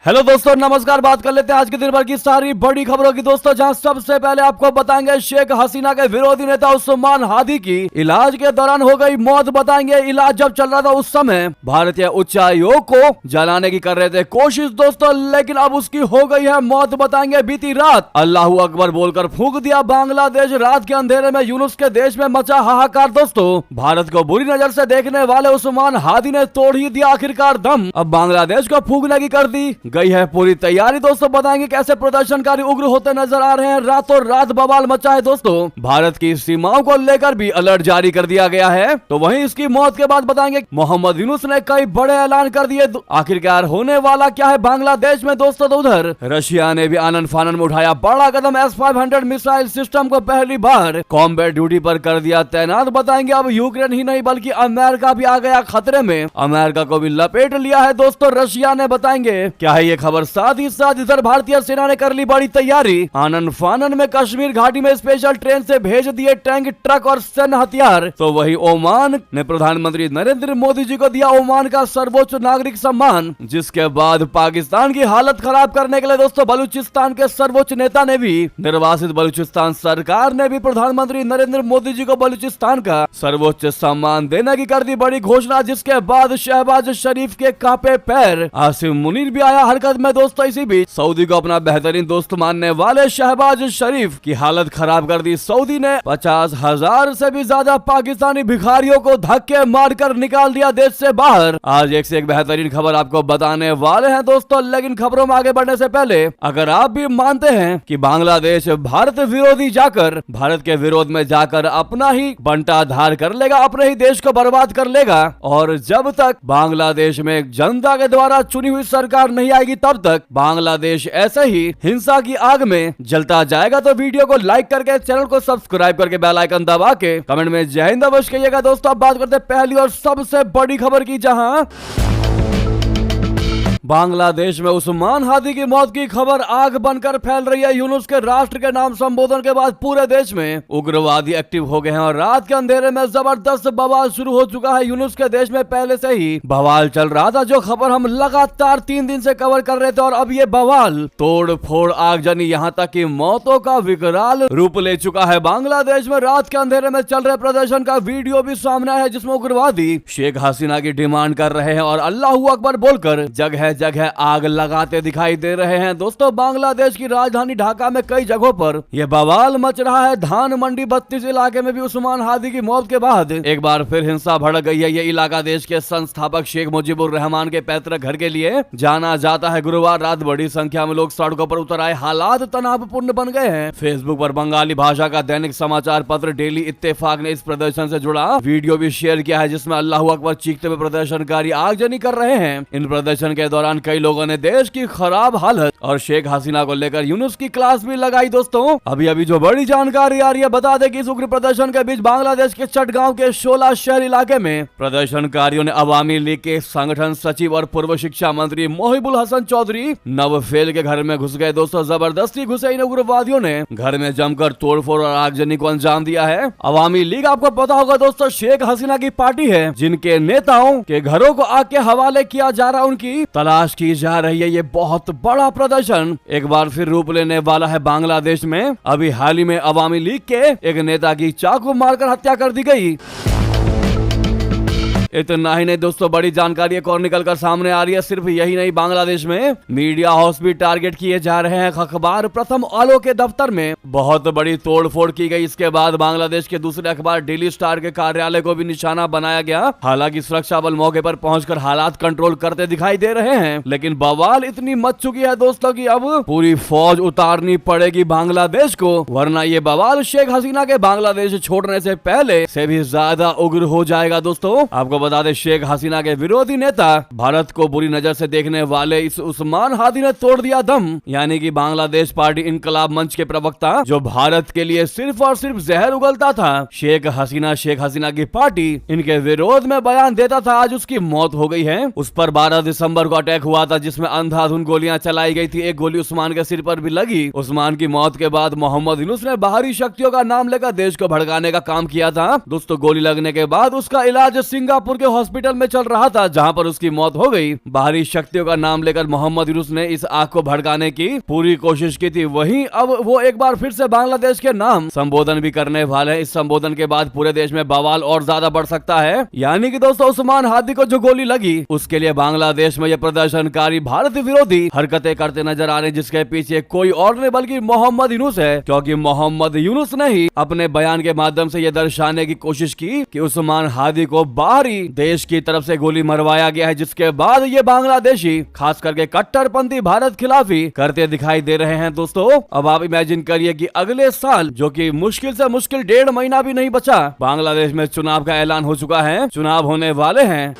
Hello दोस्तों, नमस्कार। बात कर लेते हैं आज के दिन भर की सारी बड़ी खबरों की दोस्तों, जहां सबसे पहले आपको बताएंगे शेख हसीना के विरोधी नेता उस्मान हादी की इलाज के दौरान हो गई मौत। बताएंगे इलाज जब चल रहा था उस समय भारतीय उच्चायोग को जलाने की कर रहे थे कोशिश दोस्तों, लेकिन अब उसकी हो गई है मौत। बताएंगे बीती रात अल्लाहू अकबर बोलकर फूंक दिया बांग्लादेश। रात के अंधेरे में यूनुस के देश में मचा हाहाकार दोस्तों। भारत को बुरी नजर से देखने वाले उस्मान हादी ने तोड़ ही दिया आखिरकार दम। अब बांग्लादेश को फूंकने की कर दी गई है पूरी तैयारी दोस्तों। बताएंगे कैसे प्रदर्शनकारी उग्र होते नजर आ रहे हैं। रातों रात बवाल मचा है दोस्तों। भारत की सीमाओं को लेकर भी अलर्ट जारी कर दिया गया है। तो वहीं इसकी मौत के बाद बताएंगे मोहम्मद यूनुस ने कई बड़े ऐलान कर दिए। आखिरकार होने वाला क्या है बांग्लादेश में दोस्तों। तो उधर रशिया ने भी आनन फानन में उठाया बड़ा कदम। S-500 मिसाइल सिस्टम को पहली बार कॉम्बैट ड्यूटी पर कर दिया तैनात। बताएंगे अब यूक्रेन ही नहीं बल्कि अमेरिका भी आ गया खतरे में। अमेरिका को भी लपेट लिया है दोस्तों रशिया ने। बताएंगे क्या है ये खबर। साथ ही साथ इधर भारतीय सेना ने कर ली बड़ी तैयारी। आनन फानन में कश्मीर घाटी में स्पेशल ट्रेन से भेज दिए टैंक, ट्रक और सैन्य हथियार। तो वही ओमान ने प्रधानमंत्री नरेंद्र मोदी जी को दिया ओमान का सर्वोच्च नागरिक सम्मान। जिसके बाद पाकिस्तान की हालत खराब करने के लिए दोस्तों बलूचिस्तान के सर्वोच्च नेता ने भी, निर्वासित बलूचिस्तान सरकार ने भी प्रधानमंत्री नरेंद्र मोदी जी को बलूचिस्तान का सर्वोच्च सम्मान देने की कर दी बड़ी घोषणा। जिसके बाद शहबाज शरीफ के कांपे पैर। आसिम मुनीर भी आया हरकत में दोस्तों। इसी बीच सऊदी को अपना बेहतरीन दोस्त मानने वाले शहबाज शरीफ की हालत खराब कर दी। सऊदी ने 50,000 से भी ज्यादा पाकिस्तानी भिखारियों को धक्के मारकर निकाल दिया देश से बाहर। आज एक से एक बेहतरीन खबर आपको बताने वाले हैं दोस्तों, लेकिन खबरों में आगे बढ़ने से पहले अगर आप भी मानते हैं कि बांग्लादेश भारत विरोधी जाकर, भारत के विरोध में जाकर अपना ही बंटाधार कर लेगा, अपने ही देश को बर्बाद कर लेगा, और जब तक बांग्लादेश में जनता के द्वारा चुनी हुई सरकार नहीं आएगी तब तक बांग्लादेश ऐसे ही हिंसा की आग में जलता जाएगा, तो वीडियो को लाइक करके, चैनल को सब्सक्राइब करके, बेल आइकन दबा के कमेंट में जय हिंद अवश्य कहिएगा दोस्तों। अब बात करते हैं पहली और सबसे बड़ी खबर की, जहां बांग्लादेश में उस्मान हादी की मौत की खबर आग बनकर फैल रही है। यूनुस के राष्ट्र के नाम संबोधन के बाद पूरे देश में उग्रवादी एक्टिव हो गए हैं और रात के अंधेरे में जबरदस्त बवाल शुरू हो चुका है। यूनुस के देश में पहले से ही बवाल चल रहा था, जो खबर हम लगातार 3 दिन से कवर कर रहे थे, और अब ये बवाल तोड़ फोड़ आगजनी, यहाँ तक कि मौतों का विकराल रूप ले चुका है। बांग्लादेश में रात के अंधेरे में चल रहे प्रदर्शन का वीडियो भी सामने है, जिसमें उग्रवादी शेख हसीना की डिमांड कर रहे हैं और अल्लाहू अकबर बोलकर जगह जगह आग लगाते दिखाई दे रहे हैं दोस्तों। बांग्लादेश की राजधानी ढाका में कई जगहों पर यह बवाल मच रहा है। धान मंडी 32 इलाके में भी उस्मान हादी की मौत के बाद एक बार फिर हिंसा भड़क गई है। ये इलाका देश के संस्थापक शेख मुजीबुर रहमान के पैतृक घर के लिए जाना जाता है। गुरुवार रात बड़ी संख्या में लोग सड़कों पर उतर आए। हालात तनावपूर्ण बन गए हैं। फेसबुक पर बंगाली भाषा का दैनिक समाचार पत्र डेली इत्तेफाक ने इस प्रदर्शन से जुड़ा वीडियो भी शेयर किया है, जिसमें अल्लाहू अकबर चीखते हुए प्रदर्शनकारी आगजनी कर रहे हैं। इन प्रदर्शन के दौरान कई लोगों ने देश की खराब हालत और शेख हसीना को लेकर यूनुस की क्लास भी लगाई दोस्तों। अभी जो बड़ी जानकारी आ रही है, बता दें कि इस उग्र प्रदर्शन के बीच बांग्लादेश के चटगांव के 16 शहर इलाके में प्रदर्शनकारियों ने अवामी लीग के संगठन सचिव और पूर्व शिक्षा मंत्री मोहिबुल हसन चौधरी नवफेल के घर में घुस गए दोस्तों। जबरदस्ती घुसे इन उग्रवादियों ने घर में जमकर तोड़फोड़ और आगजनी को अंजाम दिया है। अवामी लीग आपको पता होगा दोस्तों शेख हसीना की पार्टी है, जिनके नेताओं के घरों को आग के हवाले किया जा रहा है, उनकी तलाश की जा रही है। ये बहुत बड़ा प्रदर्शन एक बार फिर रूप लेने वाला है बांग्लादेश में। अभी हाल ही में अवामी लीग के एक नेता की चाकू मारकर हत्या कर दी गई। इतना ही नहीं दोस्तों, बड़ी जानकारी एक और निकलकर सामने आ रही है। सिर्फ यही नहीं, बांग्लादेश में मीडिया हाउस भी टारगेट किए जा रहे हैं। अखबार प्रथम आलो के दफ्तर में बहुत बड़ी तोड़फोड़ की गई। इसके बाद बांग्लादेश के दूसरे अखबार डेली स्टार के कार्यालय को भी निशाना बनाया गया। हालांकि सुरक्षा बल मौके पर पहुंचकर हालात कंट्रोल करते दिखाई दे रहे हैं, लेकिन बवाल इतनी मच चुकी है दोस्तों कि अब पूरी फौज उतारनी पड़ेगी बांग्लादेश को, वरना ये बवाल शेख हसीना के बांग्लादेश छोड़ने से पहले से भी ज्यादा उग्र हो जाएगा दोस्तों। आपको बता दें शेख हसीना के विरोधी नेता, भारत को बुरी नजर से देखने वाले इस उस्मान हादी ने तोड़ दिया दम। यानी कि बांग्लादेश पार्टी इनकलाब मंच के प्रवक्ता, जो भारत के लिए सिर्फ और सिर्फ जहर उगलता था, शेख हसीना की पार्टी इनके विरोध में बयान देता था, आज उसकी मौत हो गई है। उस पर 12 दिसंबर को अटैक हुआ था, जिसमें अंधाधुंध गोलियां चलाई गई थी। एक गोली उस्मान के सिर पर भी लगी। उस्मान की मौत के बाद मोहम्मद यूनुस ने बाहरी शक्तियों का नाम लेकर देश को भड़काने का काम किया था दोस्तों। गोली लगने के बाद उसका इलाज सिंगापुर कानपुर के हॉस्पिटल में चल रहा था, जहां पर उसकी मौत हो गई। बाहरी शक्तियों का नाम लेकर मोहम्मद यूनुस ने इस आग को भड़काने की पूरी कोशिश की थी। वहीं अब वो एक बार फिर से बांग्लादेश के नाम संबोधन भी करने वाले हैं। इस संबोधन के बाद पूरे देश में बवाल और ज्यादा बढ़ सकता है। यानी कि दोस्तों, उस्मान हादी को जो गोली लगी, उसके लिए बांग्लादेश में ये प्रदर्शनकारी भारत विरोधी हरकतें करते नजर आ रहे हैं, जिसके पीछे कोई और नहीं बल्कि मोहम्मद यूनुस है। क्योंकि मोहम्मद यूनुस ने ही अपने बयान के माध्यम से यह दर्शाने की कोशिश की कि उस्मान हादी को बाहरी देश की तरफ से गोली मरवाया गया है, जिसके बाद ये बांग्लादेशी खास करके कट्टरपंथी भारत खिलाफी करते दिखाई दे रहे हैं। दोस्तों, अब आप इमेजिन करिए कि अगले साल, जो कि मुश्किल से मुश्किल 1.5 महीना भी नहीं बचा, बांग्लादेश में चुनाव का ऐलान हो चुका है, चुनाव होने वाले हैं।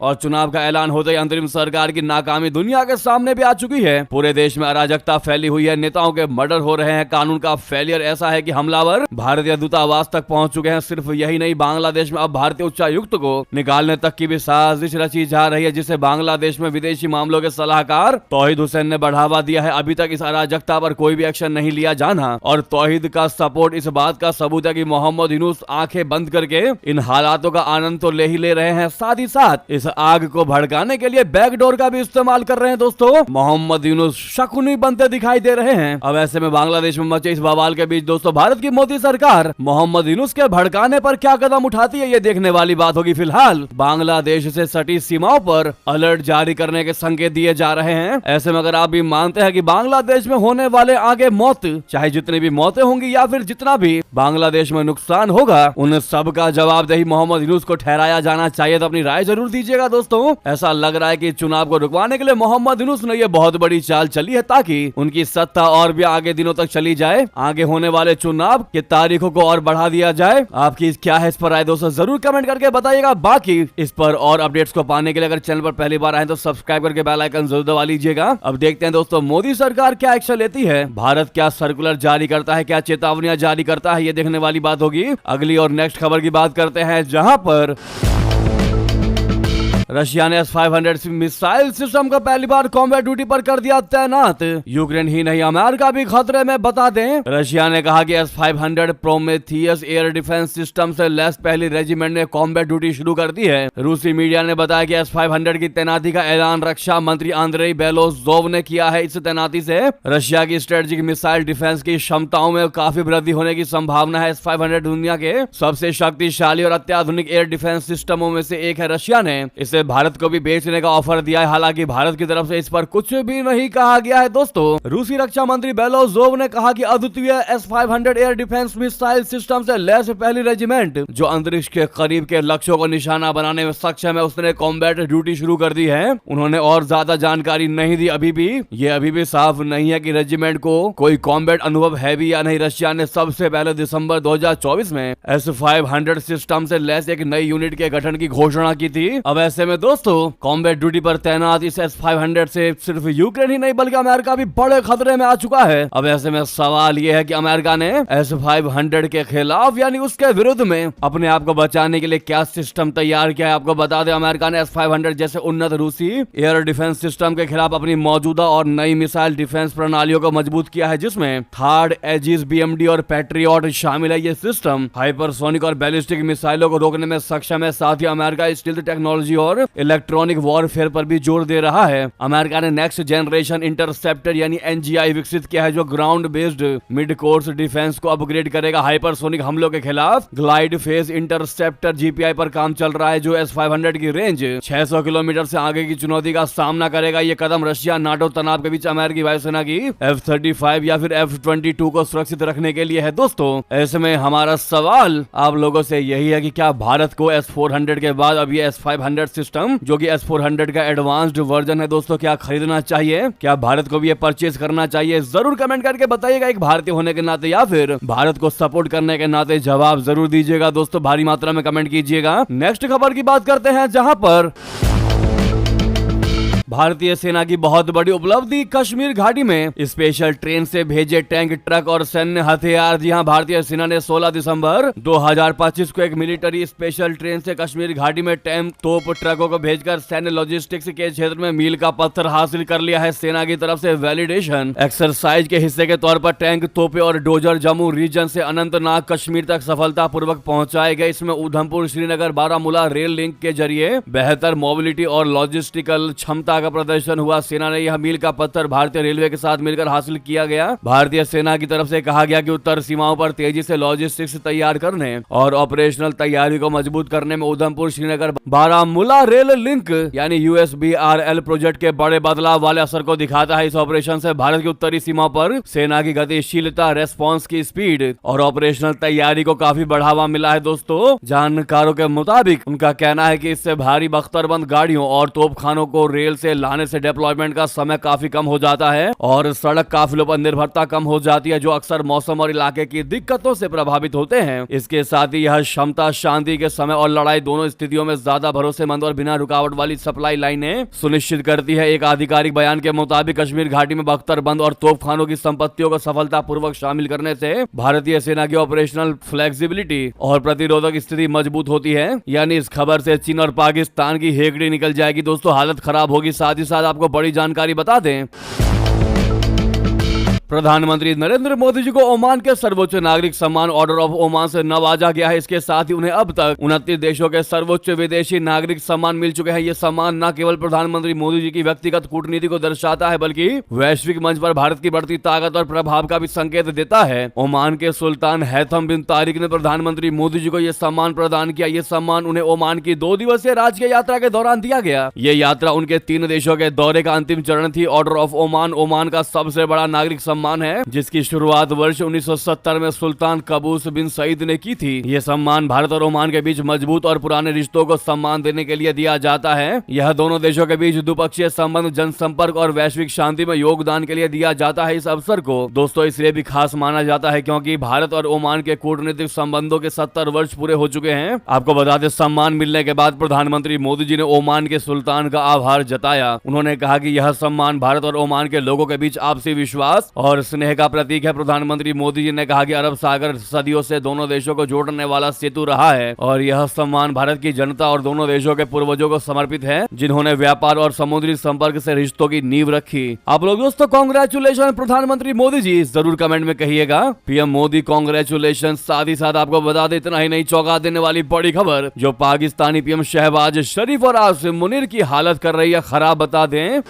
और चुनाव का ऐलान होते ही अंतरिम सरकार की नाकामी दुनिया के सामने भी आ चुकी है। पूरे देश में अराजकता फैली हुई है, नेताओं के मर्डर हो रहे हैं, कानून का फेलियर ऐसा है कि हमलावर भारतीय दूतावास तक पहुंच चुके हैं। सिर्फ यही नहीं, बांग्लादेश में अब भारतीय उच्चायुक्त को निकालने तक की भी साजिश रची जा रही है, जिसे बांग्लादेश में विदेशी मामलों के सलाहकार तौहीद हुसैन ने बढ़ावा दिया है। अभी तक इस अराजकता पर कोई भी एक्शन नहीं लिया जाना, और तौहीद का सपोर्ट इस बात का सबूत है कि मोहम्मद यूनुस आंखें बंद करके इन हालातों का आनंद तो ले ही ले रहे हैं, साथ ही साथ इस आग को भड़काने के लिए बैकडोर का भी इस्तेमाल कर रहे हैं। दोस्तों, मोहम्मद यूनुस शकुनी बनते दिखाई दे रहे हैं। अब ऐसे में बांग्लादेश में मचे इस बवाल के बीच दोस्तों, भारत की मोदी सरकार मोहम्मद यूनुस के भड़काने पर क्या कदम उठाती है, ये देखने वाली बात होगी। फिलहाल बांग्लादेश से सटी सीमाओं पर अलर्ट जारी करने के संकेत दिए जा रहे हैं। ऐसे में अगर आप भी मानते हैं कि बांग्लादेश में होने वाले आगे मौत, चाहे जितनी भी मौतें होंगी या फिर जितना भी बांग्लादेश में नुकसान होगा, उन सब का जवाबदेही मोहम्मद यूनुस को ठहराया जाना चाहिए। तो अपनी राय जरूर दीजिएगा। दोस्तों, ऐसा लग रहा है कि चुनाव को रुकवाने के लिए मोहम्मद यूनुस ने ये बहुत बड़ी चाल चली है, ताकि उनकी सत्ता और भी आगे दिनों तक चली जाए, आगे होने वाले चुनाव की तारीखों को और बढ़ा दिया जाए। आपकी क्या है इस पर राय दोस्तों, जरूर कमेंट करके बताइएगा। बाकी इस पर और अपडेट्स को पाने के लिए अगर चैनल पर पहली बार आए तो सब्सक्राइब करके बेल आइकन जरूर दबा लीजिएगा। अब देखते हैं दोस्तों, मोदी सरकार क्या एक्शन लेती है, भारत क्या सर्कुलर जारी करता है, क्या चेतावनियां जारी करता है, ये देखने वाली बात होगी। अगली और नेक्स्ट खबर की बात करते हैं, जहां पर रशिया ने S-500 मिसाइल सिस्टम को पहली बार कॉम्बैट ड्यूटी पर कर दिया तैनात। यूक्रेन ही नहीं, अमेरिका भी खतरे में। बता दें, रशिया ने कहा कि S-500 Prometheus air defence system से लैस पहली रेजिमेंट ने कॉम्बैट ड्यूटी शुरू कर दी है। रूसी मीडिया ने बताया कि S-500 की तैनाती का ऐलान रक्षा मंत्री आंद्रेई बेलोसोव ने किया है। इस तैनाती से रशिया की स्ट्रेटेजिक मिसाइल डिफेंस की क्षमताओं में काफी वृद्धि होने की संभावना है। S-500 दुनिया के सबसे शक्तिशाली और अत्याधुनिक एयर डिफेंस सिस्टमों में से एक है। रशिया ने इसे भारत को भी बेचने का ऑफर दिया है, हालांकि भारत की तरफ से इस पर कुछ भी नहीं कहा गया है। दोस्तों, रूसी रक्षा मंत्री बेलोसोव ने कहा कि अद्वितीय S-500 air defence missile system से लैस पहली रेजिमेंट, जो अंतरिक्ष के करीब के लक्ष्यों को निशाना बनाने में सक्षम है, उसने कॉम्बैट ड्यूटी शुरू कर दी है। उन्होंने और ज्यादा जानकारी नहीं दी। अभी भी साफ नहीं है कि रेजिमेंट को कोई कॉम्बैट अनुभव है भी या नहीं। रशिया ने सबसे पहले दिसंबर 2024 में S-500 सिस्टम से लैस एक नई यूनिट के गठन की घोषणा की थी। अब ऐसे में दोस्तों, कॉम्बैट ड्यूटी पर तैनात इस S-500 से सिर्फ यूक्रेन ही नहीं बल्कि अमेरिका भी बड़े खतरे में आ चुका है। अब ऐसे में सवाल यह है कि अमेरिका ने S-500 के खिलाफ यानी उसके विरुद्ध में अपने आप को बचाने के लिए क्या सिस्टम तैयार किया है। आपको बता दें, अमेरिका ने S-500 जैसे उन्नत रूसी एयर डिफेंस सिस्टम के खिलाफ अपनी मौजूदा और नई मिसाइल डिफेंस प्रणालियों को मजबूत किया है, जिसमें थर्ड एजिस, BMD और पैट्रियट शामिल है। ये सिस्टम हाइपरसोनिक और बैलिस्टिक मिसाइलों को रोकने में सक्षम है। साथ ही अमेरिका स्टील्थ टेक्नोलॉजी और इलेक्ट्रॉनिक वॉरफेयर पर भी जोर दे रहा है। अमेरिका ने नेक्स्ट जनरेशन इंटरसेप्टर यानी NGI विकसित किया है, जो ground based mid course defence को अपग्रेड करेगा। हाइपरसोनिक हमलों के खिलाफ ग्लाइड फेज इंटरसेप्टर GPI पर काम चल रहा है, जो S-500 की रेंज 600 किलोमीटर से आगे की चुनौती का सामना करेगा। ये कदम रशिया नाटो तनाव के बीच अमेरिकी वायुसेना की F-35 या फिर F-22 को सुरक्षित रखने के लिए है। दोस्तों, ऐसे में हमारा सवाल आप लोगों से यही है कि क्या भारत को S-400 के बाद अब ये S-500 सिस्टम, जो कि S-400 का एडवांस्ड वर्जन है दोस्तों, क्या खरीदना चाहिए? क्या भारत को भी ये परचेज करना चाहिए? जरूर कमेंट करके बताइएगा, एक भारतीय होने के नाते या फिर भारत को सपोर्ट करने के नाते जवाब जरूर दीजिएगा। दोस्तों, भारी मात्रा में कमेंट कीजिएगा। नेक्स्ट खबर की बात करते हैं, जहां पर भारतीय सेना की बहुत बड़ी उपलब्धि, कश्मीर घाटी में स्पेशल ट्रेन से भेजे टैंक, ट्रक और सैन्य हथियार। जी हां, भारतीय सेना ने 16 दिसंबर 2025 को एक मिलिट्री स्पेशल ट्रेन से कश्मीर घाटी में टैंक, तोप, ट्रकों को भेजकर सैन्य लॉजिस्टिक्स के क्षेत्र में मील का पत्थर हासिल कर लिया है। सेना की तरफ से वैलिडेशन एक्सरसाइज के हिस्से के तौर पर टैंक, तोपे और डोजर जम्मू रीजन से अनंतनाग कश्मीर तक सफलतापूर्वक पहुंचाए गए। इसमें उधमपुर, श्रीनगर, बारामूला रेल लिंक के जरिए बेहतर मोबिलिटी और लॉजिस्टिकल क्षमता का प्रदर्शन हुआ। सेना ने यह मील का पत्थर भारतीय रेलवे के साथ मिलकर हासिल किया गया। भारतीय सेना की तरफ से कहा गया कि उत्तर सीमाओं पर तेजी से लॉजिस्टिक्स तैयार करने और ऑपरेशनल तैयारी को मजबूत करने में उधमपुर, श्रीनगर, बारामूला रेल लिंक यानी USBRL प्रोजेक्ट के बड़े बदलाव वाले असर को दिखाता है। इस ऑपरेशन से भारत की उत्तरी सीमा पर सेना की गतिशीलता, रेस्पॉन्स की स्पीड और ऑपरेशनल तैयारी को काफी बढ़ावा मिला है। दोस्तों, जानकारों के मुताबिक उनका कहना है कि इससे भारी बख्तरबंद गाड़ियों और तोपखानों को रेल से लाने से डिप्लॉयमेंट का समय काफी कम हो जाता है और सड़क काफिलों पर निर्भरता कम हो जाती है, जो अक्सर मौसम और इलाके की दिक्कतों से प्रभावित होते हैं। इसके साथ ही यह क्षमता शांति के समय और लड़ाई दोनों स्थितियों में ज्यादा भरोसेमंद और बिना रुकावट वाली सप्लाई लाइनें सुनिश्चित करती है। एक आधिकारिक बयान के मुताबिक कश्मीर घाटी में बख्तरबंद और तोपखानों की संपत्तियों को सफलतापूर्वक शामिल करने से भारतीय सेना की ऑपरेशनल फ्लेक्सिबिलिटी और प्रतिरोधक स्थिति मजबूत होती है। यानी इस खबर से चीन और पाकिस्तान की हेकड़ी निकल जाएगी। दोस्तों, हालत खराब होगी। साथ ही साथ आपको बड़ी जानकारी बता दें, प्रधानमंत्री नरेंद्र मोदी जी को ओमान के सर्वोच्च नागरिक सम्मान ऑर्डर ऑफ ओमान से नवाजा गया है। इसके साथ ही उन्हें अब तक 29 देशों के सर्वोच्च विदेशी नागरिक सम्मान मिल चुके हैं। ये सम्मान न केवल प्रधानमंत्री मोदी जी की व्यक्तिगत कूटनीति को दर्शाता है, बल्कि वैश्विक मंच पर भारत की बढ़ती ताकत और प्रभाव का भी संकेत देता है। ओमान के सुल्तान हैथम बिन तारिक ने प्रधानमंत्री मोदी जी को यह सम्मान प्रदान किया। ये सम्मान उन्हें ओमान की 2 दिवसीय राजकीय यात्रा के दौरान दिया गया। ये यात्रा उनके 3 देशों के दौरे का अंतिम चरण थी। ऑर्डर ऑफ ओमान ओमान का सबसे बड़ा नागरिक सम्मान है, जिसकी शुरुआत वर्ष 1970 में सुल्तान कबूस बिन सईद ने की थी। यह सम्मान भारत और ओमान के बीच मजबूत और पुराने रिश्तों को सम्मान देने के लिए दिया जाता है। यह दोनों देशों के बीच द्विपक्षीय संबंध, जनसंपर्क और वैश्विक शांति में योगदान के लिए दिया जाता है। इस अवसर को दोस्तों इसलिए भी खास माना जाता है क्योंकि भारत और ओमान के कूटनीतिक संबंधों के 70 वर्ष पूरे हो चुके हैं। आपको बता दें, सम्मान मिलने के बाद प्रधानमंत्री मोदी जी ने ओमान के सुल्तान का आभार जताया। उन्होंने कहा कि यह सम्मान भारत और ओमान के लोगों के बीच आपसी विश्वास और स्नेह का प्रतीक है। प्रधानमंत्री मोदी जी ने कहा कि अरब सागर सदियों से दोनों देशों को जोड़ने वाला सेतु रहा है और यह सम्मान भारत की जनता और दोनों देशों के पूर्वजों को समर्पित है, जिन्होंने व्यापार और समुद्री संपर्क से रिश्तों की नींव रखी। आप लोग दोस्तों कांग्रेचुलेशन प्रधानमंत्री मोदी जी, जरूर कमेंट में कहिएगा पीएम मोदी कांग्रेचुलेशन। साथ ही साथ आपको बता दें, इतना ही नहीं, चौंका देने वाली बड़ी खबर जो पाकिस्तानी पीएम शहबाज शरीफ और आसिम मुनीर की हालत कर रही है खराब, बता दें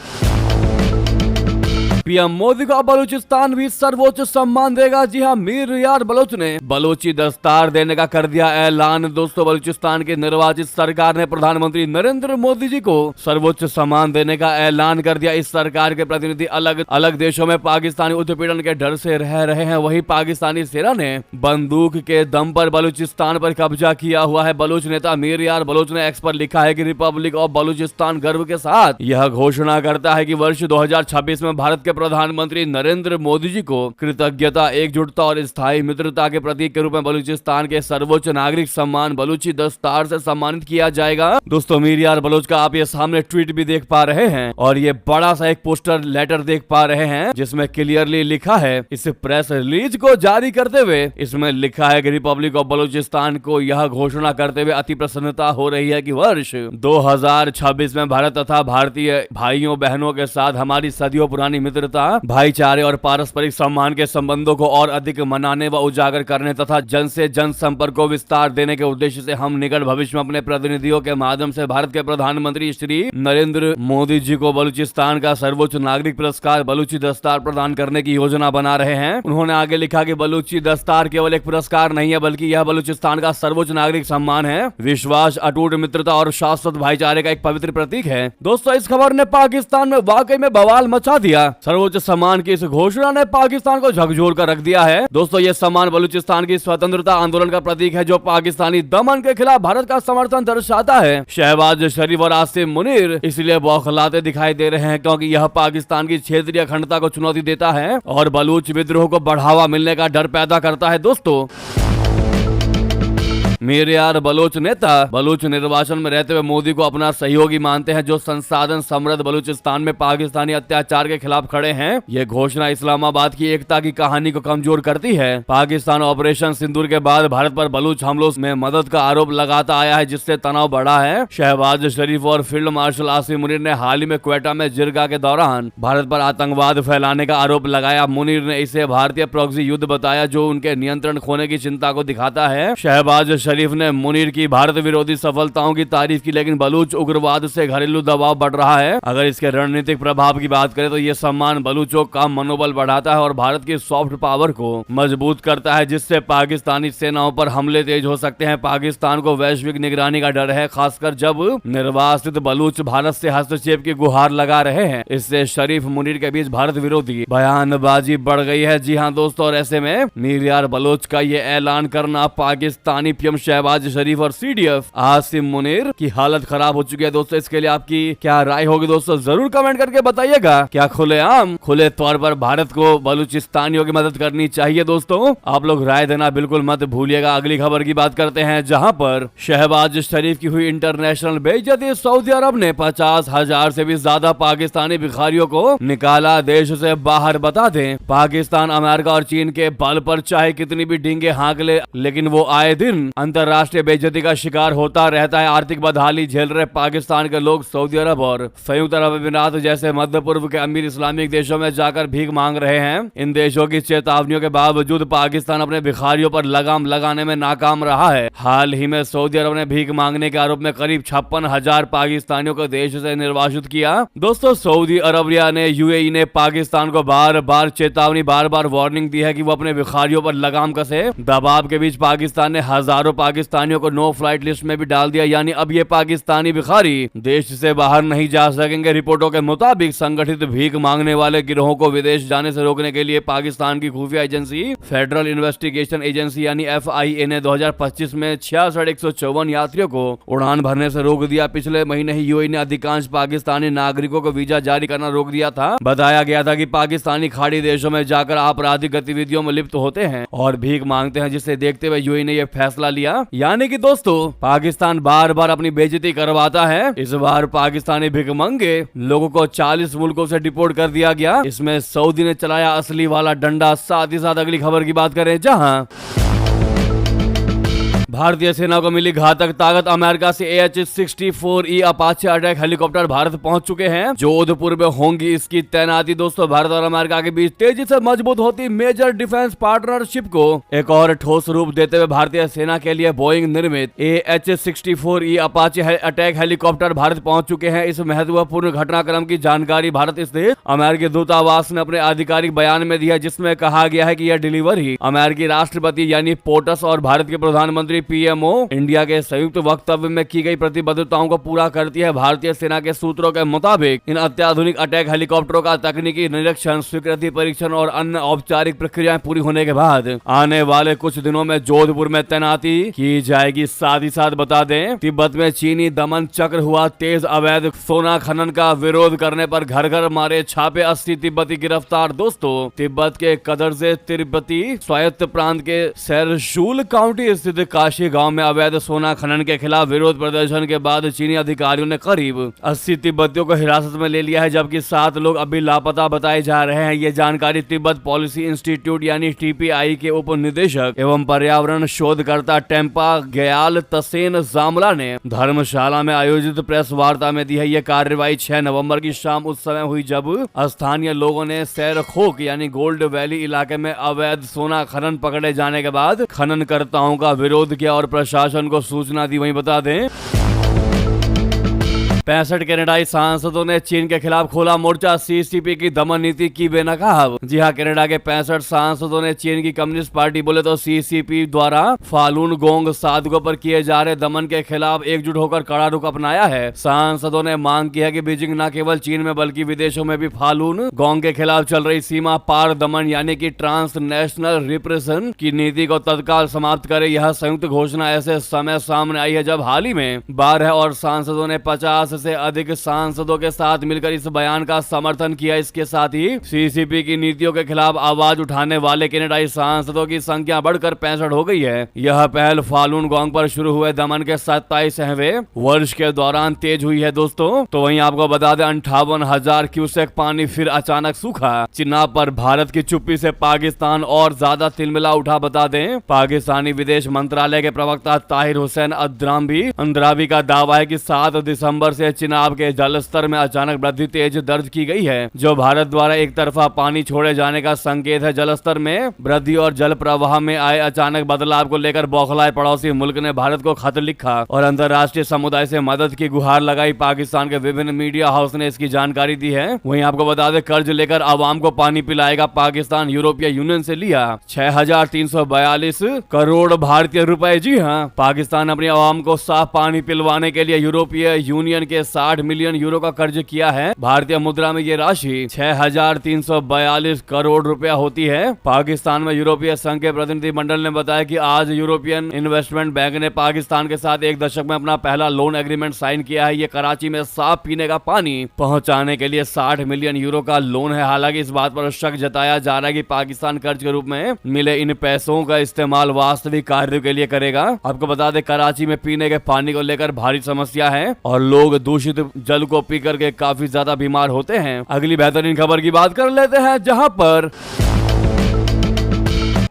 पीएम मोदी को बलूचिस्तान भी सर्वोच्च सम्मान देगा। जी हां, मीर रियाद बलोच ने बलोची दस्तार देने का कर दिया ऐलान। दोस्तों, बलूचिस्तान की निर्वाचित सरकार ने प्रधानमंत्री नरेंद्र मोदी जी को सर्वोच्च सम्मान देने का ऐलान कर दिया। इस सरकार के प्रतिनिधि अलग अलग देशों में पाकिस्तानी उत्पीड़न के डर से रह रहे हैं। वहीं पाकिस्तानी सेना ने बंदूक के दम पर बलूचिस्तान पर कब्जा किया हुआ है। बलूच नेता मीर रियाद बलोच ने एक्स पर लिखा है कि रिपब्लिक ऑफ बलूचिस्तान गर्व के साथ यह घोषणा करता है कि वर्ष 2026 में भारत के प्रधानमंत्री नरेंद्र मोदी जी को कृतज्ञता, एकजुटता और स्थायी मित्रता के प्रतीक के रूप में बलूचिस्तान के सर्वोच्च नागरिक सम्मान बलूची दस्तार से सम्मानित किया जाएगा। दोस्तों, मीर रियाद बलोच का आप ये सामने ट्वीट भी देख पा रहे हैं और ये बड़ा सा एक पोस्टर लेटर देख पा रहे हैं जिसमें क्लियरली लिखा है। इस प्रेस रिलीज को जारी करते हुए इसमें लिखा है कि रिपब्लिक ऑफ बलूचिस्तान को यह घोषणा करते हुए अति प्रसन्नता हो रही है कि वर्ष 2026 में भारत तथा भारतीय भाइयों बहनों के साथ हमारी सदियों पुरानी मित्रता, भाईचारे और पारस्परिक सम्मान के संबंधों को और अधिक मनाने व उजागर करने तथा जन से जन संपर्क को विस्तार देने के उद्देश्य से हम निकट भविष्य में अपने प्रतिनिधियों के माध्यम से भारत के प्रधानमंत्री श्री नरेंद्र मोदी जी को बलूचिस्तान का सर्वोच्च नागरिक पुरस्कार बलूची दस्तार प्रदान करने की योजना बना रहे हैं। उन्होंने आगे लिखा कि बलूची दस्तार केवल एक पुरस्कार नहीं है, बल्कि यह बलूचिस्तान का सर्वोच्च नागरिक सम्मान है, विश्वास, अटूट मित्रता और शाश्वत भाईचारे का एक पवित्र प्रतीक है। दोस्तों, इस खबर ने पाकिस्तान में वाकई में बवाल मचा दिया। सर्वोच्च सम्मान की इस घोषणा ने पाकिस्तान को झकझोर कर रख दिया है। दोस्तों, ये सम्मान बलूचिस्तान की स्वतंत्रता आंदोलन का प्रतीक है जो पाकिस्तानी दमन के खिलाफ भारत का समर्थन दर्शाता है। शहबाज शरीफ और आसिम मुनीर इसलिए बौखलाते दिखाई दे रहे हैं क्योंकि यह पाकिस्तान की क्षेत्रीय अखंडता को चुनौती देता है और बलूच विद्रोह को बढ़ावा मिलने का डर पैदा करता है। दोस्तों, मीर यार बलोच नेता बलूच निर्वासन में रहते हुए मोदी को अपना सहयोगी मानते हैं, जो संसाधन समृद्ध बलूचिस्तान में पाकिस्तानी अत्याचार के खिलाफ खड़े हैं। ये घोषणा इस्लामाबाद की एकता की कहानी को कमजोर करती है। पाकिस्तान ऑपरेशन सिंदूर के बाद भारत पर बलूच हमलों में मदद का आरोप लगाता आया है, जिससे तनाव बढ़ा है। शहबाज शरीफ और फील्ड मार्शल आसिम मुनीर ने हाल ही में क्वेटा में जिरगा के दौरान भारत पर आतंकवाद फैलाने का आरोप लगाया। मुनीर ने इसे भारतीय प्रॉक्सी युद्ध बताया, जो उनके नियंत्रण खोने की चिंता को दिखाता है। शहबाज शरीफ ने मुनीर की भारत विरोधी सफलताओं की तारीफ की, लेकिन बलूच उग्रवाद से घरेलू दबाव बढ़ रहा है। अगर इसके रणनीतिक प्रभाव की बात करें तो ये सम्मान बलूचों का मनोबल बढ़ाता है और भारत की सॉफ्ट पावर को मजबूत करता है, जिससे पाकिस्तानी सेनाओं पर हमले तेज हो सकते हैं। पाकिस्तान को वैश्विक निगरानी का डर है, खासकर जब निर्वासित बलूच भारत से हस्तक्षेप की गुहार लगा रहे हैं। इससे शरीफ मुनीर के बीच भारत विरोधी बयानबाजी बढ़ गई है। जी हाँ दोस्तों, और ऐसे में मीर यार बलोच का ये ऐलान करना पाकिस्तानी पीएम शहबाज शरीफ और सीडीएफ आसिम मुनीर की हालत खराब हो चुकी है। दोस्तों, इसके लिए आपकी क्या राय होगी दोस्तों, जरूर कमेंट करके बताइएगा। क्या खुले तौर पर भारत को बलूचिस्तानियों की मदद करनी चाहिए? दोस्तों, आप लोग राय देना बिल्कुल मत भूलिएगा। अगली खबर की बात करते हैं, जहां पर शहबाज शरीफ की हुई इंटरनेशनल बेइज्जती। सऊदी अरब ने 50,000 से भी ज्यादा पाकिस्तानी भिखारियों को निकाला देश से बाहर। बता दें, पाकिस्तान, अमेरिका और चीन के बल पर चाहे कितनी भी डींगे हाँक ले, लेकिन वो आए दिन अंतर्राष्ट्रीय बेइज्जती का शिकार होता रहता है। आर्थिक बदहाली झेल रहे पाकिस्तान के लोग सऊदी अरब और संयुक्त अरब अमीरात जैसे मध्य पूर्व के अमीर इस्लामिक देशों में जाकर भीख मांग रहे हैं। इन देशों की चेतावनियों के बावजूद पाकिस्तान अपने भिखारियों पर लगाम लगाने में नाकाम रहा है। हाल ही में सऊदी अरब ने भीख मांगने के आरोप में करीब 56,000 पाकिस्तानियों को देश से निर्वासित किया। दोस्तों, सऊदी अरबिया ने यूएई ने पाकिस्तान को बार बार चेतावनी, बार बार वार्निंग दी है कि वो अपने भिखारियों पर लगाम कसे। दबाव के बीच पाकिस्तान ने हजारों पाकिस्तानियों को नो फ्लाइट लिस्ट में भी डाल दिया, यानी अब ये पाकिस्तानी भिखारी देश से बाहर नहीं जा सकेंगे। रिपोर्टों के मुताबिक संगठित भीख मांगने वाले गिरोहों को विदेश जाने से रोकने के लिए पाकिस्तान की खुफिया एजेंसी फेडरल इन्वेस्टिगेशन एजेंसी यानी FIA ने 2025 में 66,154 यात्रियों को उड़ान भरने से रोक दिया। पिछले महीने ही यूएई ने अधिकांश पाकिस्तानी नागरिकों को वीजा जारी करना रोक दिया था। बताया गया था कि पाकिस्तानी खाड़ी देशों में जाकर आपराधिक गतिविधियों में लिप्त होते हैं और भीख मांगते हैं, जिसे देखते हुए यूएई ने यह फैसला लिया। यानी कि दोस्तों, पाकिस्तान बार बार अपनी बेइज्जती करवाता है। इस बार पाकिस्तानी भिखमंगे लोगों को 40 मुल्कों से डिपोर्ट कर दिया गया। इसमें सऊदी ने चलाया असली वाला डंडा। साथ ही साथ अगली खबर की बात करें, जहां भारतीय सेना को मिली घातक ताकत। अमेरिका से AH-64E Apache attack helicopter Bharat पहुंच चुके हैं। जोधपुर में होंगी इसकी तैनाती। दोस्तों, भारत और अमेरिका के बीच तेजी से मजबूत होती मेजर डिफेंस पार्टनरशिप को एक और ठोस रूप देते हुए भारतीय सेना के लिए बोइंग निर्मित AH-64E Apache attack helicopter Bharat पहुंच चुके हैं। इस महत्वपूर्ण घटनाक्रम की जानकारी भारत स्थित अमेरिकी दूतावास ने अपने आधिकारिक बयान में दी है, जिसमें कहा गया है कि यह डिलीवरी अमेरिकी राष्ट्रपति यानी पोटस और भारत के प्रधानमंत्री PMO इंडिया के संयुक्त वक्तव्य में की गई प्रतिबद्धताओं को पूरा करती है। भारतीय सेना के सूत्रों के मुताबिक इन अत्याधुनिक अटैक हेलीकॉप्टरों का तकनीकी निरीक्षण, स्वीकृति परीक्षण और अन्य औपचारिक प्रक्रियाएं पूरी होने के बाद आने वाले कुछ दिनों में जोधपुर में तैनाती की जाएगी। साथ ही साथ बता दें, तिब्बत में चीनी दमन चक्र हुआ तेज। अवैध सोना खनन का विरोध करने पर घर घर मारे छापे, 80 तिब्बती गिरफ्तार। दोस्तों, तिब्बत के कदरजे तिब्बती स्वायत्त प्रांत के सैरशूल काउंटी स्थित काशी गांव में अवैध सोना खनन के खिलाफ विरोध प्रदर्शन के बाद चीनी अधिकारियों ने करीब 80 तिब्बतियों को हिरासत में ले लिया है, जबकि 7 लोग अभी लापता बताए जा रहे हैं। ये जानकारी तिब्बत पॉलिसी इंस्टीट्यूट यानी TPI के उप निदेशक एवं पर्यावरण शोधकर्ता टेम्पा गयाल तसेन जामला ने धर्मशाला में आयोजित प्रेस वार्ता में दी है। यह कार्रवाई 6 नवंबर की शाम उस समय हुई जब स्थानीय लोगों ने सैरखोक यानी गोल्ड वैली इलाके में अवैध सोना खनन पकड़े जाने के बाद खननकर्ताओं का विरोध किया और प्रशासन को सूचना दी। वहीं बता दें, 65 कनाडाई सांसदों ने चीन के खिलाफ खोला मोर्चा। CCP की दमन नीति की बेनकाब। जी हां, कनाडा के 65 सांसदों ने चीन की कम्युनिस्ट पार्टी बोले तो CCP द्वारा फालून गोंग साधकों पर किए जा रहे दमन के खिलाफ एकजुट होकर कड़ा रुख अपनाया है। सांसदों ने मांग की है कि बीजिंग न केवल चीन में बल्कि विदेशों में भी फालून गोंग के खिलाफ चल रही सीमा पार दमन यानी कि ट्रांसनेशनल रिप्रेशन की नीति को तत्काल समाप्त करे। यह संयुक्त घोषणा ऐसे समय सामने आई है जब हाल ही में 12 और सांसदों ने 50 से अधिक सांसदों के साथ मिलकर इस बयान का समर्थन किया। इसके साथ ही सीसीपी की नीतियों के खिलाफ आवाज उठाने वाले कनाडाई सांसदों की संख्या बढ़कर 65 हो गई है। यह पहल फालून गोंग पर शुरू हुए दमन के 27वें वर्ष के दौरान तेज हुई है दोस्तों। तो वहीं आपको बता दें 58,000 क्यूसेक पानी फिर अचानक सूखा। चिनाब पर भारत की चुप्पी से पाकिस्तान और ज्यादा तिलमिला उठा। बता दें पाकिस्तानी विदेश मंत्रालय के प्रवक्ता ताहिर हुसैन अंद्राबी का दावा है कि 7 दिसंबर से चिनाब के जलस्तर में अचानक वृद्धि तेज दर्ज की गई है, जो भारत द्वारा एक तरफा पानी छोड़े जाने का संकेत है। जलस्तर में वृद्धि और जल प्रवाह में आए अचानक बदलाव को लेकर बौखलाए पड़ोसी मुल्क ने भारत को खत लिखा और अंतर्राष्ट्रीय समुदाय से मदद की गुहार लगाई। पाकिस्तान के विभिन्न मीडिया हाउस ने इसकी जानकारी दी है। वहीं आपको बता दें कर्ज लेकर आवाम को पानी पिलाएगा पाकिस्तान। यूरोपीय यूनियन से लिया 6,342 करोड़ भारतीय रुपए। जी हाँ, पाकिस्तान अपनी आवाम को साफ पानी पिलवाने के लिए यूरोपीय यूनियन के 60 मिलियन यूरो का कर्ज किया है। भारतीय मुद्रा में ये राशि 6,342 करोड़ रुपया होती है। पाकिस्तान में यूरोपीय संघ के प्रतिनिधि मंडल ने बताया कि आज यूरोपियन इन्वेस्टमेंट बैंक ने पाकिस्तान के साथ एक दशक में अपना पहला लोन एग्रीमेंट साइन किया है। ये कराची में साफ पीने का पानी पहुंचाने के लिए 60 मिलियन यूरो का लोन है। हालांकि इस बात पर शक जताया जा रहा है कि पाकिस्तान कर्ज के रूप में मिले इन पैसों का इस्तेमाल वास्तविक कार्यों के लिए करेगा। आपको बता दें कराची में पीने के पानी को लेकर भारी समस्या है और लोग दूषित जल को पी करके काफी ज्यादा बीमार होते हैं। अगली बेहतरीन खबर की बात कर लेते हैं, जहां पर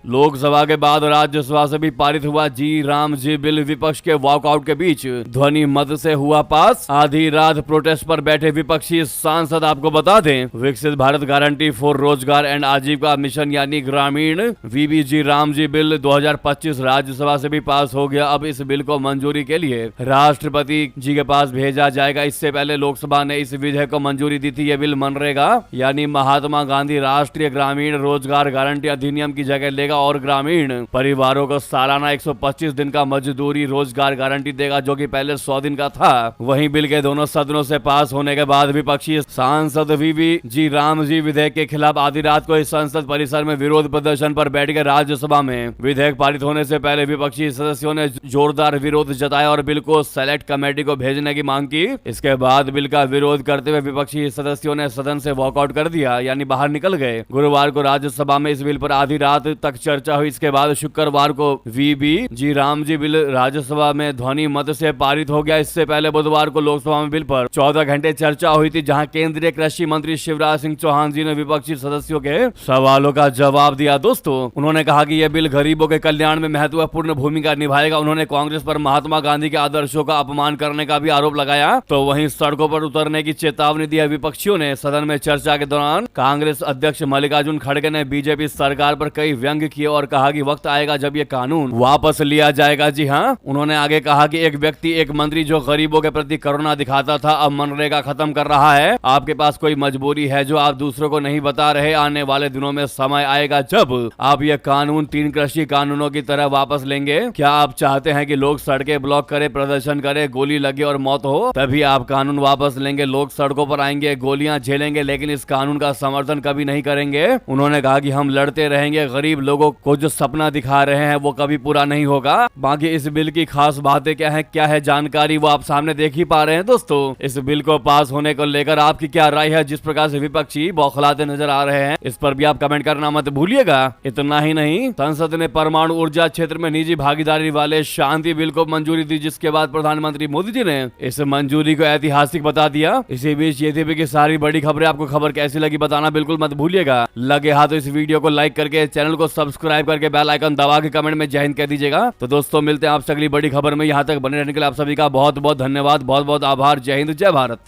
लोकसभा के बाद राज्यसभा से भी पारित हुआ जी राम जी बिल। विपक्ष के वॉकआउट के बीच ध्वनि मत से हुआ पास। आधी रात प्रोटेस्ट पर बैठे विपक्षी सांसद। आपको बता दें विकसित भारत गारंटी फॉर रोजगार एंड आजीविका मिशन यानी ग्रामीण वीबीजी राम जी बिल 2025 राज्यसभा से भी पास हो गया। अब इस बिल को मंजूरी के लिए राष्ट्रपति जी के पास भेजा जाएगा। इससे पहले लोकसभा ने इस विधेयक को मंजूरी दी थी। यह बिल मनरेगा यानी महात्मा गांधी राष्ट्रीय ग्रामीण रोजगार गारंटी अधिनियम की जगह लेगा और ग्रामीण परिवारों को सालाना 125 दिन का मजदूरी रोजगार गारंटी देगा, जो कि पहले 100 दिन का था। वहीं बिल के दोनों सदनों से पास होने के बाद विपक्षी सांसद वीबीजी राम जी विधेयक के खिलाफ आधी रात को इस संसद परिसर में विरोध प्रदर्शन पर बैठ गए। राज्यसभा में विधेयक पारित होने से पहले विपक्षी सदस्यों ने जोरदार विरोध जताया और बिल को सेलेक्ट कमेटी को भेजने की मांग की। इसके बाद बिल का विरोध करते हुए विपक्षी सदस्यों ने सदन से वॉकआउट कर दिया, यानी बाहर निकल गए। गुरुवार को राज्यसभा में इस बिल पर आधी रात तक चर्चा हुई। इसके बाद शुक्रवार को वीबीजी राम जी बिल राज्यसभा में ध्वनि मत से पारित हो गया। इससे पहले बुधवार को लोकसभा में बिल पर 14 घंटे चर्चा हुई थी, जहां केंद्रीय कृषि मंत्री शिवराज सिंह चौहान जी ने विपक्षी सदस्यों के सवालों का जवाब दिया। दोस्तों उन्होंने कहा कि यह बिल गरीबों के कल्याण में महत्वपूर्ण भूमिका निभाएगा। उन्होंने कांग्रेस पर महात्मा गांधी के आदर्शों का अपमान करने का भी आरोप लगाया। तो वहीं सड़कों पर उतरने की चेतावनी दी है विपक्षियों ने। सदन में चर्चा के दौरान कांग्रेस अध्यक्ष मल्लिकार्जुन खड़गे ने बीजेपी सरकार पर कई व्यंग्य किए और कहा कि वक्त आएगा जब ये कानून वापस लिया जाएगा। जी हाँ, उन्होंने आगे कहा कि एक व्यक्ति एक मंत्री जो गरीबों के प्रति करुणा दिखाता था अब मनरेगा खत्म कर रहा है। आपके पास कोई मजबूरी है जो आप दूसरों को नहीं बता रहे। आने वाले दिनों में समय आएगा जब आप ये कानून 3 कृषि कानूनों की तरह वापस लेंगे। क्या आप चाहते हैं कि लोग सड़कें ब्लॉक करे, प्रदर्शन करे, गोली लगे और मौत हो? तभी आप कानून वापस लेंगे। लोग सड़कों पर आएंगे, गोलियां झेलेंगे, लेकिन इस कानून का समर्थन कभी नहीं करेंगे। उन्होंने कहा कि हम लड़ते रहेंगे। गरीब लोगों को जो सपना दिखा रहे हैं वो कभी पूरा नहीं होगा। बाकी इस बिल की खास बातें क्या है जानकारी वो आप सामने देख ही पा रहे हैं। दोस्तों इस बिल को पास होने को लेकर आपकी क्या राय है? जिस प्रकार से विपक्षी बौखलाते नजर आ रहे हैं, इस पर भी आप कमेंट करना मत भूलिएगा। इतना ही नहीं, संसद ने परमाणु ऊर्जा क्षेत्र में निजी भागीदारी वाले शांति बिल को मंजूरी दी, जिसके बाद प्रधानमंत्री मोदी जी ने इस मंजूरी को ऐतिहासिक बता दिया। इसी बीच ये थी की सारी बड़ी खबरें। आपको खबर कैसी लगी बताना बिल्कुल मत भूलिएगा। लगे हाथ तो इस वीडियो को लाइक करके चैनल को सब्सक्राइब करके बेल आइकन दबा के कमेंट में जय हिंद कह दीजिएगा। तो दोस्तों मिलते हैं आपसे अगली बड़ी खबर में। यहाँ तक बने रहने के लिए आप सभी का बहुत बहुत धन्यवाद, बहुत बहुत आभार। जय हिंद, जय भारत।